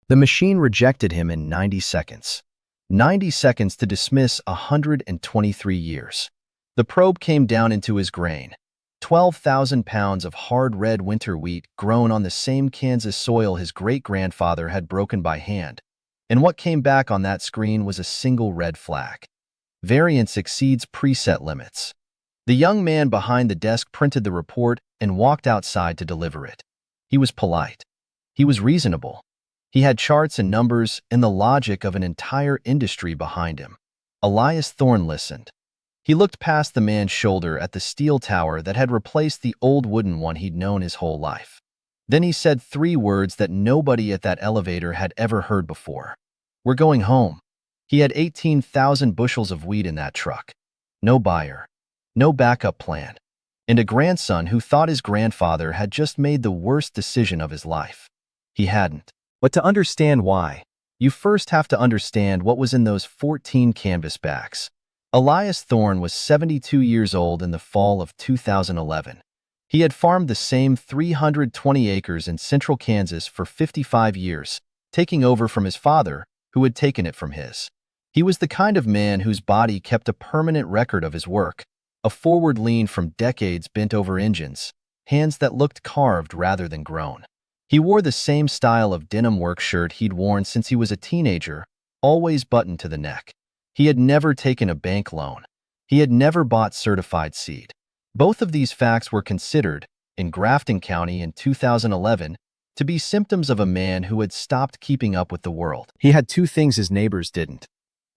The machine rejected him in 90 seconds. 90 seconds to dismiss 123 years. The probe came down into his grain. 12,000 pounds of hard red winter wheat grown on the same Kansas soil his great-grandfather had broken by hand. And what came back on that screen was a single red flag. Variance exceeds preset limits. The young man behind the desk printed the report and walked outside to deliver it. He was polite. He was reasonable. He had charts and numbers and the logic of an entire industry behind him. Elias Thorne listened. He looked past the man's shoulder at the steel tower that had replaced the old wooden one he'd known his whole life. Then he said 3 words that nobody at that elevator had ever heard before. "We're going home." He had 18,000 bushels of wheat in that truck. No buyer. No backup plan. And a grandson who thought his grandfather had just made the worst decision of his life. He hadn't. But to understand why, you first have to understand what was in those 14 canvas bags. Elias Thorne was 72 years old in the fall of 2011. He had farmed the same 320 acres in central Kansas for 55 years, taking over from his father, who had taken it from his. He was the kind of man whose body kept a permanent record of his work, a forward lean from decades bent over engines, hands that looked carved rather than grown. He wore the same style of denim work shirt he'd worn since he was a teenager, always buttoned to the neck. He had never taken a bank loan. He had never bought certified seed. Both of these facts were considered, in Grafton County in 2011, to be symptoms of a man who had stopped keeping up with the world. He had 2 things his neighbors didn't.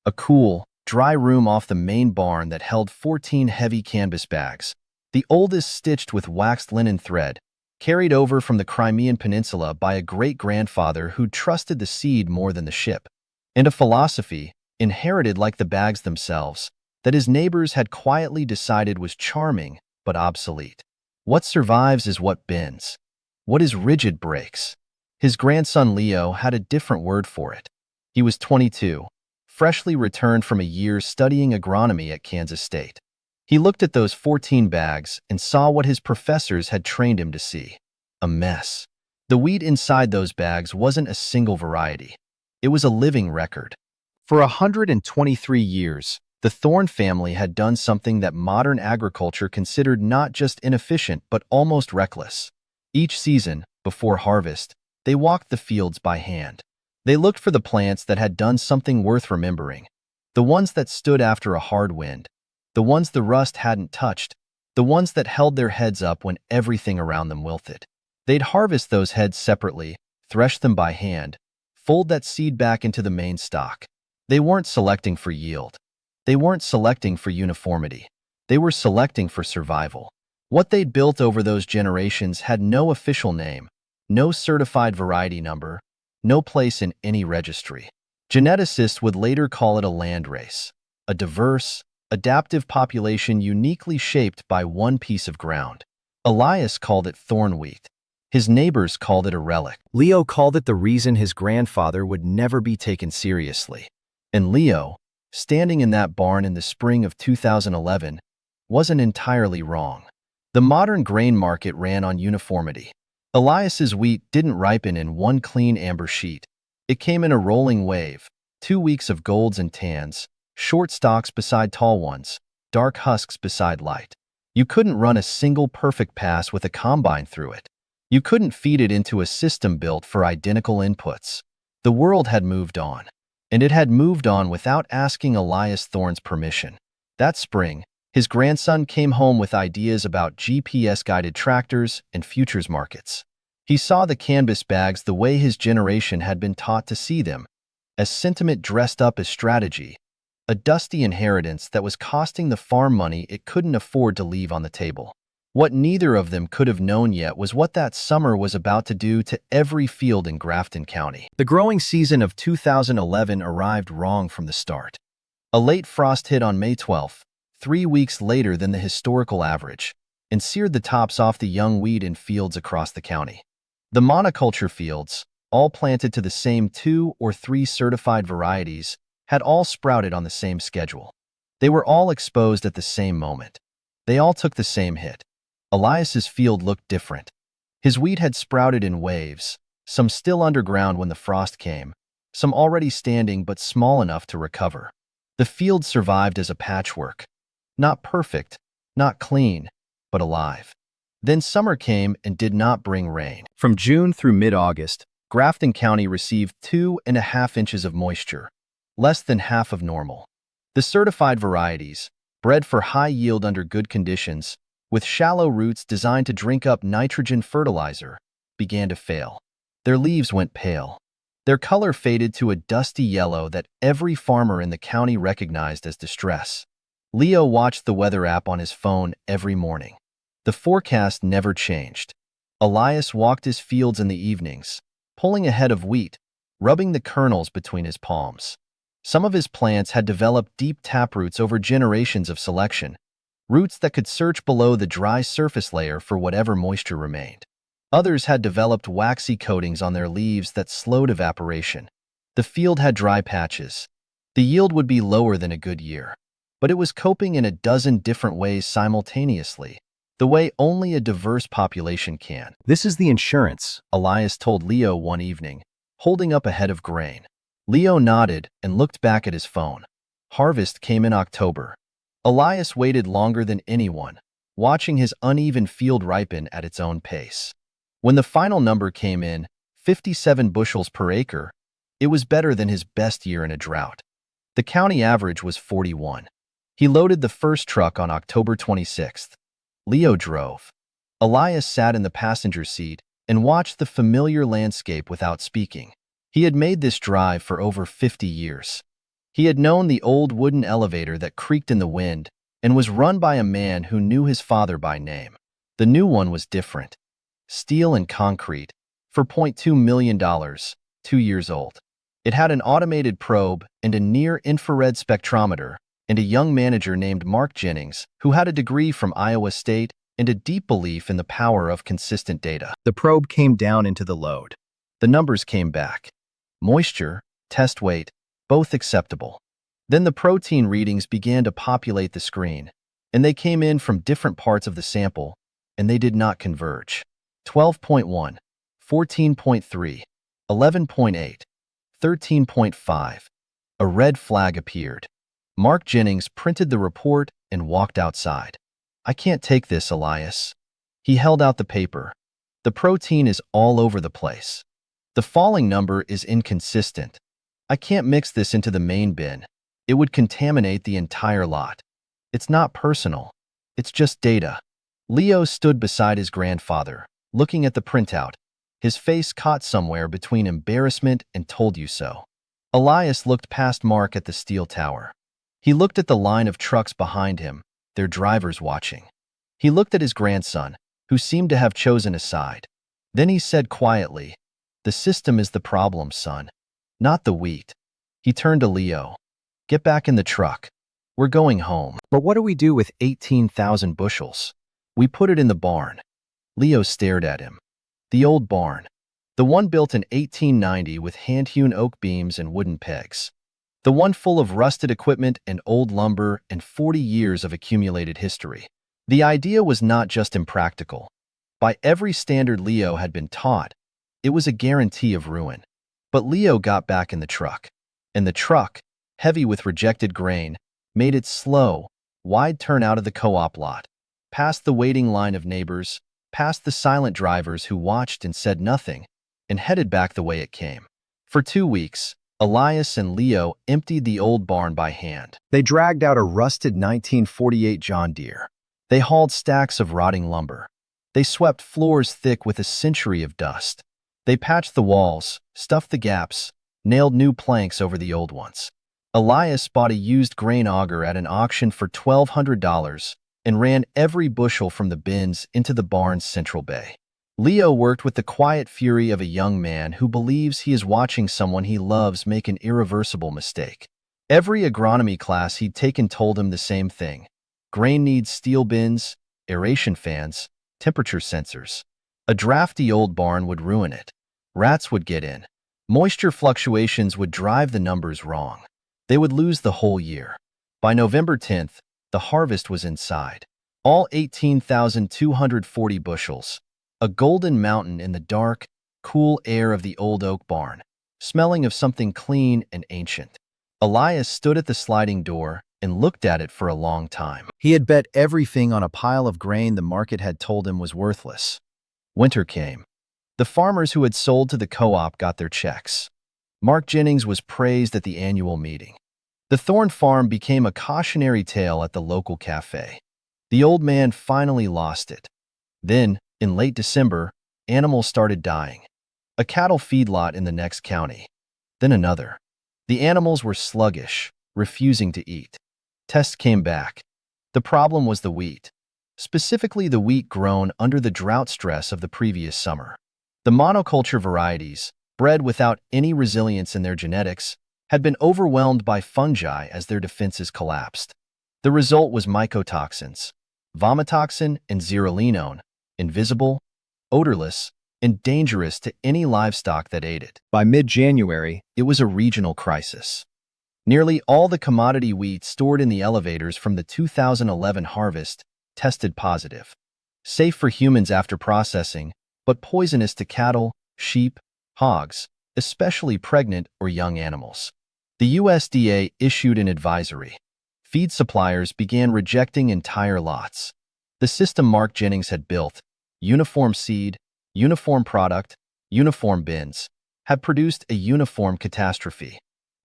A cool, dry room off the main barn that held 14 heavy canvas bags, the oldest stitched with waxed linen thread, carried over from the Crimean Peninsula by a great-grandfather who trusted the seed more than the ship, and a philosophy, inherited like the bags themselves, that his neighbors had quietly decided was charming but obsolete. What survives is what bends. What is rigid breaks. His grandson Leo had a different word for it. He was 22, freshly returned from a year studying agronomy at Kansas State. He looked at those 14 bags and saw what his professors had trained him to see: a mess. The wheat inside those bags wasn't a single variety. It was a living record. For 123 years, the Thorne family had done something that modern agriculture considered not just inefficient but almost reckless. Each season, before harvest, they walked the fields by hand. They looked for the plants that had done something worth remembering, the ones that stood after a hard wind, the ones the rust hadn't touched, the ones that held their heads up when everything around them wilted. They'd harvest those heads separately, thresh them by hand, fold that seed back into the main stalk. They weren't selecting for yield. They weren't selecting for uniformity. They were selecting for survival. What they'd built over those generations had no official name, no certified variety number, no place in any registry. Geneticists would later call it a landrace, a diverse, adaptive population uniquely shaped by one piece of ground. Elias called it thorn wheat. His neighbors called it a relic. Leo called it the reason his grandfather would never be taken seriously. And Leo, standing in that barn in the spring of 2011, wasn't entirely wrong. The modern grain market ran on uniformity. Elias's wheat didn't ripen in one clean amber sheet. It came in a rolling wave, 2 weeks of golds and tans, short stalks beside tall ones, dark husks beside light. You couldn't run a single perfect pass with a combine through it. You couldn't feed it into a system built for identical inputs. The world had moved on. And it had moved on without asking Elias Thorne's permission. That spring, his grandson came home with ideas about GPS-guided tractors and futures markets. He saw the canvas bags the way his generation had been taught to see them, as sentiment dressed up as strategy, a dusty inheritance that was costing the farm money it couldn't afford to leave on the table. What neither of them could have known yet was what that summer was about to do to every field in Grafton County. The growing season of 2011 arrived wrong from the start. A late frost hit on May 12th, 3 weeks later than the historical average, and seared the tops off the young wheat in fields across the county. The monoculture fields, all planted to the same 2 or 3 certified varieties, had all sprouted on the same schedule. They were all exposed at the same moment. They all took the same hit. Elias's field looked different. His wheat had sprouted in waves, some still underground when the frost came, some already standing but small enough to recover. The field survived as a patchwork. Not perfect, not clean, but alive. Then summer came and did not bring rain. From June through mid-August, Grafton County received 2.5 inches of moisture, less than half of normal. The certified varieties, bred for high yield under good conditions, with shallow roots designed to drink up nitrogen fertilizer, began to fail. Their leaves went pale. Their color faded to a dusty yellow that every farmer in the county recognized as distress. Leo watched the weather app on his phone every morning. The forecast never changed. Elias walked his fields in the evenings, pulling a head of wheat, rubbing the kernels between his palms. Some of his plants had developed deep taproots over generations of selection, roots that could search below the dry surface layer for whatever moisture remained. Others had developed waxy coatings on their leaves that slowed evaporation. The field had dry patches. The yield would be lower than a good year, but it was coping in a dozen different ways simultaneously, the way only a diverse population can. "This is the insurance," Elias told Leo one evening, holding up a head of grain. Leo nodded and looked back at his phone. Harvest came in October. Elias waited longer than anyone, watching his uneven field ripen at its own pace. When the final number came in, 57 bushels per acre, it was better than his best year in a drought. The county average was 41. He loaded the first truck on October 26th. Leo drove. Elias sat in the passenger seat and watched the familiar landscape without speaking. He had made this drive for over 50 years. He had known the old wooden elevator that creaked in the wind and was run by a man who knew his father by name. The new one was different. Steel and concrete, for $0.2 million, 2 years old. It had an automated probe and a near-infrared spectrometer, and a young manager named Mark Jennings, who had a degree from Iowa State and a deep belief in the power of consistent data. The probe came down into the load. The numbers came back. Moisture, test weight, both acceptable. Then the protein readings began to populate the screen, and they came in from different parts of the sample, and they did not converge. 12.1, 14.3, 11.8, 13.5. A red flag appeared. Mark Jennings printed the report and walked outside. "I can't take this, Elias." He held out the paper. "The protein is all over the place. The falling number is inconsistent. I can't mix this into the main bin. It would contaminate the entire lot. It's not personal. It's just data." Leo stood beside his grandfather, looking at the printout, his face caught somewhere between embarrassment and told you so. Elias looked past Mark at the steel tower. He looked at the line of trucks behind him, their drivers watching. He looked at his grandson, who seemed to have chosen a side. Then he said quietly, "The system is the problem, son, not the wheat." He turned to Leo. "Get back in the truck. We're going home." "But what do we do with 18,000 bushels?" "We put it in the barn." Leo stared at him. The old barn. The one built in 1890 with hand-hewn oak beams and wooden pegs. The one full of rusted equipment and old lumber and 40 years of accumulated history. The idea was not just impractical. By every standard Leo had been taught, it was a guarantee of ruin. But Leo got back in the truck. And the truck, heavy with rejected grain, made its slow, wide turn out of the co-op lot, past the waiting line of neighbors, past the silent drivers who watched and said nothing, and headed back the way it came. For 2 weeks, Elias and Leo emptied the old barn by hand. They dragged out a rusted 1948 John Deere. They hauled stacks of rotting lumber. They swept floors thick with a century of dust. They patched the walls, stuffed the gaps, nailed new planks over the old ones. Elias bought a used grain auger at an auction for $1,200 and ran every bushel from the bins into the barn's central bay. Leo worked with the quiet fury of a young man who believes he is watching someone he loves make an irreversible mistake. Every agronomy class he'd taken told him the same thing. Grain needs steel bins, aeration fans, temperature sensors. A drafty old barn would ruin it. Rats would get in. Moisture fluctuations would drive the numbers wrong. They would lose the whole year. By November 10th, the harvest was inside. All 18,240 bushels. A golden mountain in the dark, cool air of the old oak barn, smelling of something clean and ancient. Elias stood at the sliding door and looked at it for a long time. He had bet everything on a pile of grain the market had told him was worthless. Winter came. The farmers who had sold to the co-op got their checks. Mark Jennings was praised at the annual meeting. The Thorne farm became a cautionary tale at the local cafe. The old man finally lost it. Then, in late December, animals started dying. A cattle feedlot in the next county. Then another. The animals were sluggish, refusing to eat. Tests came back. The problem was the wheat, specifically the wheat grown under the drought stress of the previous summer. The monoculture varieties, bred without any resilience in their genetics, had been overwhelmed by fungi as their defenses collapsed. The result was mycotoxins, vomitoxin and zearalenone, invisible, odorless, and dangerous to any livestock that ate it. By mid-January, it was a regional crisis. Nearly all the commodity wheat stored in the elevators from the 2011 harvest tested positive. Safe for humans after processing, but poisonous to cattle, sheep, hogs, especially pregnant or young animals. The USDA issued an advisory. Feed suppliers began rejecting entire lots. The system Mark Jennings had built, uniform seed, uniform product, uniform bins, had produced a uniform catastrophe.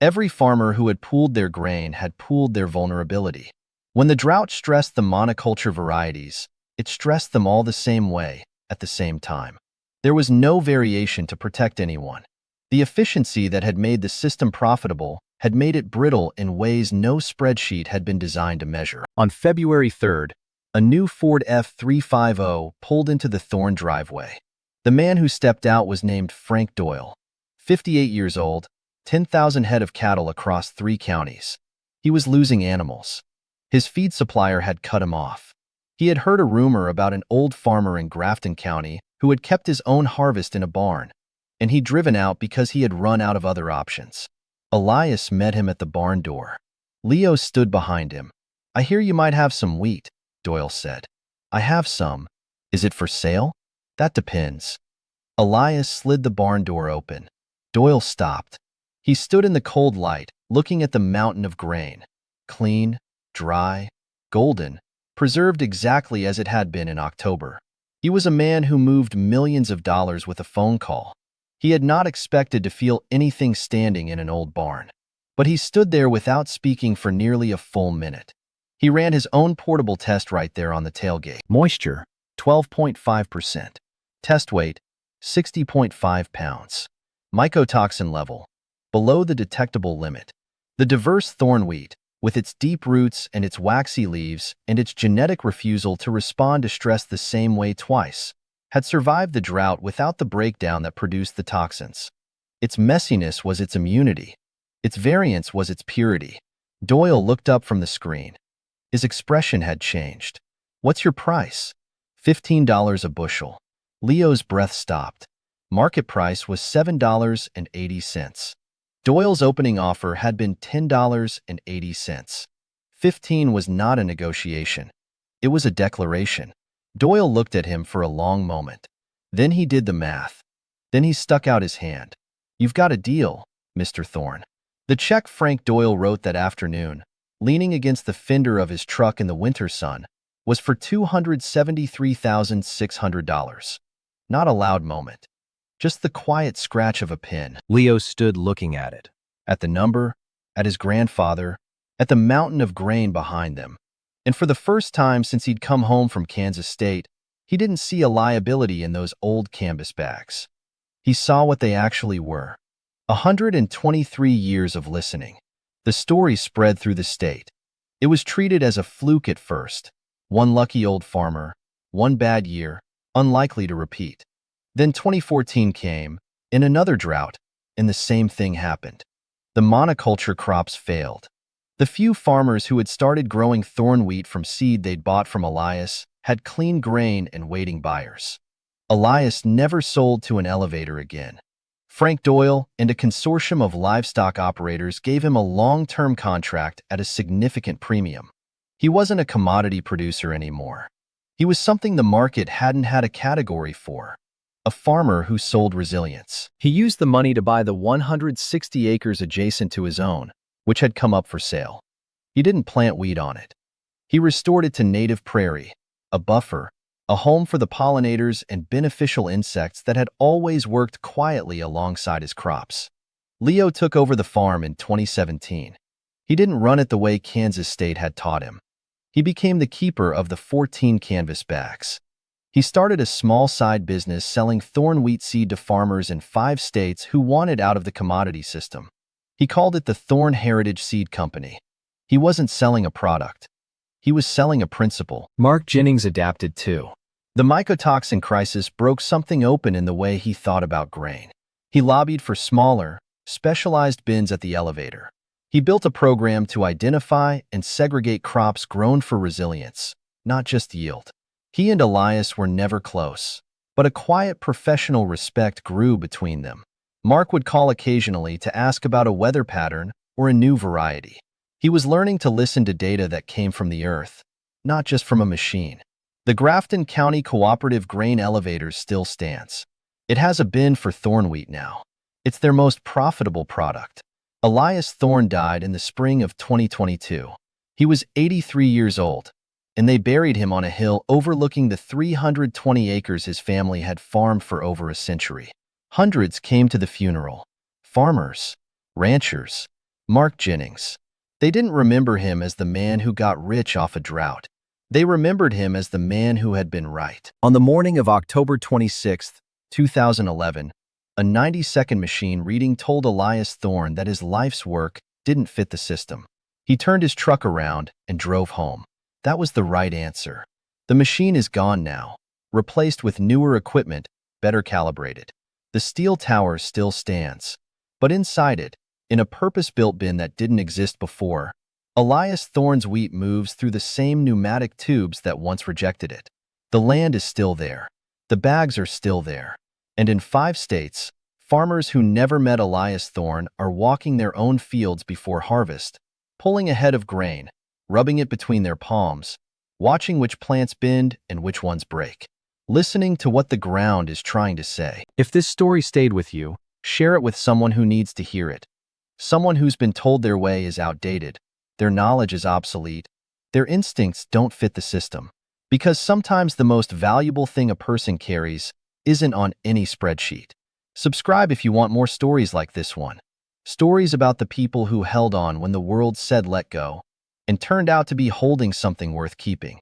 Every farmer who had pooled their grain had pooled their vulnerability. When the drought stressed the monoculture varieties, it stressed them all the same way, at the same time. There was no variation to protect anyone. The efficiency that had made the system profitable had made it brittle in ways no spreadsheet had been designed to measure. On February 3rd, a new Ford F-350 pulled into the Thorne driveway. The man who stepped out was named Frank Doyle, 58 years old, 10,000 head of cattle across 3 counties. He was losing animals. His feed supplier had cut him off. He had heard a rumor about an old farmer in Grafton County who had kept his own harvest in a barn, and he'd driven out because he had run out of other options. Elias met him at the barn door. Leo stood behind him. "I hear you might have some wheat," Doyle said. "I have some. Is it for sale?" "That depends." Elias slid the barn door open. Doyle stopped. He stood in the cold light, looking at the mountain of grain. Clean, dry, golden, preserved exactly as it had been in October. He was a man who moved millions of dollars with a phone call. He had not expected to feel anything standing in an old barn. But he stood there without speaking for nearly a full minute. He ran his own portable test right there on the tailgate. Moisture, 12.5%. Test weight, 60.5 pounds. Mycotoxin level, below the detectable limit. The diverse thorn wheat, with its deep roots and its waxy leaves and its genetic refusal to respond to stress the same way twice, had survived the drought without the breakdown that produced the toxins. Its messiness was its immunity. Its variance was its purity. Doyle looked up from the screen. His expression had changed. "What's your price?" $15 a bushel. Leo's breath stopped. Market price was $7.80. Doyle's opening offer had been $10.80. 15 was not a negotiation. It was a declaration. Doyle looked at him for a long moment. Then he did the math. Then he stuck out his hand. "You've got a deal, Mr. Thorne." The check Frank Doyle wrote that afternoon, leaning against the fender of his truck in the winter sun, was for $273,600. Not a loud moment. Just the quiet scratch of a pen. Leo stood looking at it. At the number, at his grandfather, at the mountain of grain behind them. And for the first time since he'd come home from Kansas State, he didn't see a liability in those old canvas bags. He saw what they actually were. 123 years of listening. The story spread through the state. It was treated as a fluke at first. One lucky old farmer, one bad year, unlikely to repeat. Then 2014 came, in another drought, and the same thing happened. The monoculture crops failed. The few farmers who had started growing thorn wheat from seed they'd bought from Elias had clean grain and waiting buyers. Elias never sold to an elevator again. Frank Doyle and a consortium of livestock operators gave him a long-term contract at a significant premium. He wasn't a commodity producer anymore. He was something the market hadn't had a category for. a farmer who sold resilience. He used the money to buy the 160 acres adjacent to his own, which had come up for sale. He didn't plant wheat on it. He restored it to native prairie, a buffer, a home for the pollinators and beneficial insects that had always worked quietly alongside his crops. Leo took over the farm in 2017. He didn't run it the way Kansas State had taught him. He became the keeper of the 14 canvas bags. He started a small side business selling Thorne wheat seed to farmers in 5 states who wanted out of the commodity system. He called it the Thorne Heritage Seed Company. He wasn't selling a product. He was selling a principle. Mark Jennings adapted too. The mycotoxin crisis broke something open in the way he thought about grain. He lobbied for smaller, specialized bins at the elevator. He built a program to identify and segregate crops grown for resilience, not just yield. He and Elias were never close, but a quiet professional respect grew between them. Mark would call occasionally to ask about a weather pattern or a new variety. He was learning to listen to data that came from the earth, not just from a machine. The Grafton County Cooperative Grain Elevator still stands. It has a bin for Thorne wheat now. It's their most profitable product. Elias Thorne died in the spring of 2022. He was 83 years old, and they buried him on a hill overlooking the 320 acres his family had farmed for over a century. Hundreds came to the funeral. Farmers, ranchers, Mark Jennings. They didn't remember him as the man who got rich off a drought. They remembered him as the man who had been right. On the morning of October 26, 2011, a 90-second machine reading told Elias Thorne that his life's work didn't fit the system. He turned his truck around and drove home. That was the right answer. The machine is gone now, replaced with newer equipment, better calibrated. The steel tower still stands, but inside it, in a purpose-built bin that didn't exist before, Elias Thorne's wheat moves through the same pneumatic tubes that once rejected it. The land is still there. The bags are still there. And in 5 states, farmers who never met Elias Thorne are walking their own fields before harvest, pulling a head of grain, rubbing it between their palms, watching which plants bend and which ones break, listening to what the ground is trying to say. If this story stayed with you, share it with someone who needs to hear it. Someone who's been told their way is outdated, their knowledge is obsolete, their instincts don't fit the system. Because sometimes the most valuable thing a person carries isn't on any spreadsheet. Subscribe if you want more stories like this one. Stories about the people who held on when the world said let go, and turned out to be holding something worth keeping.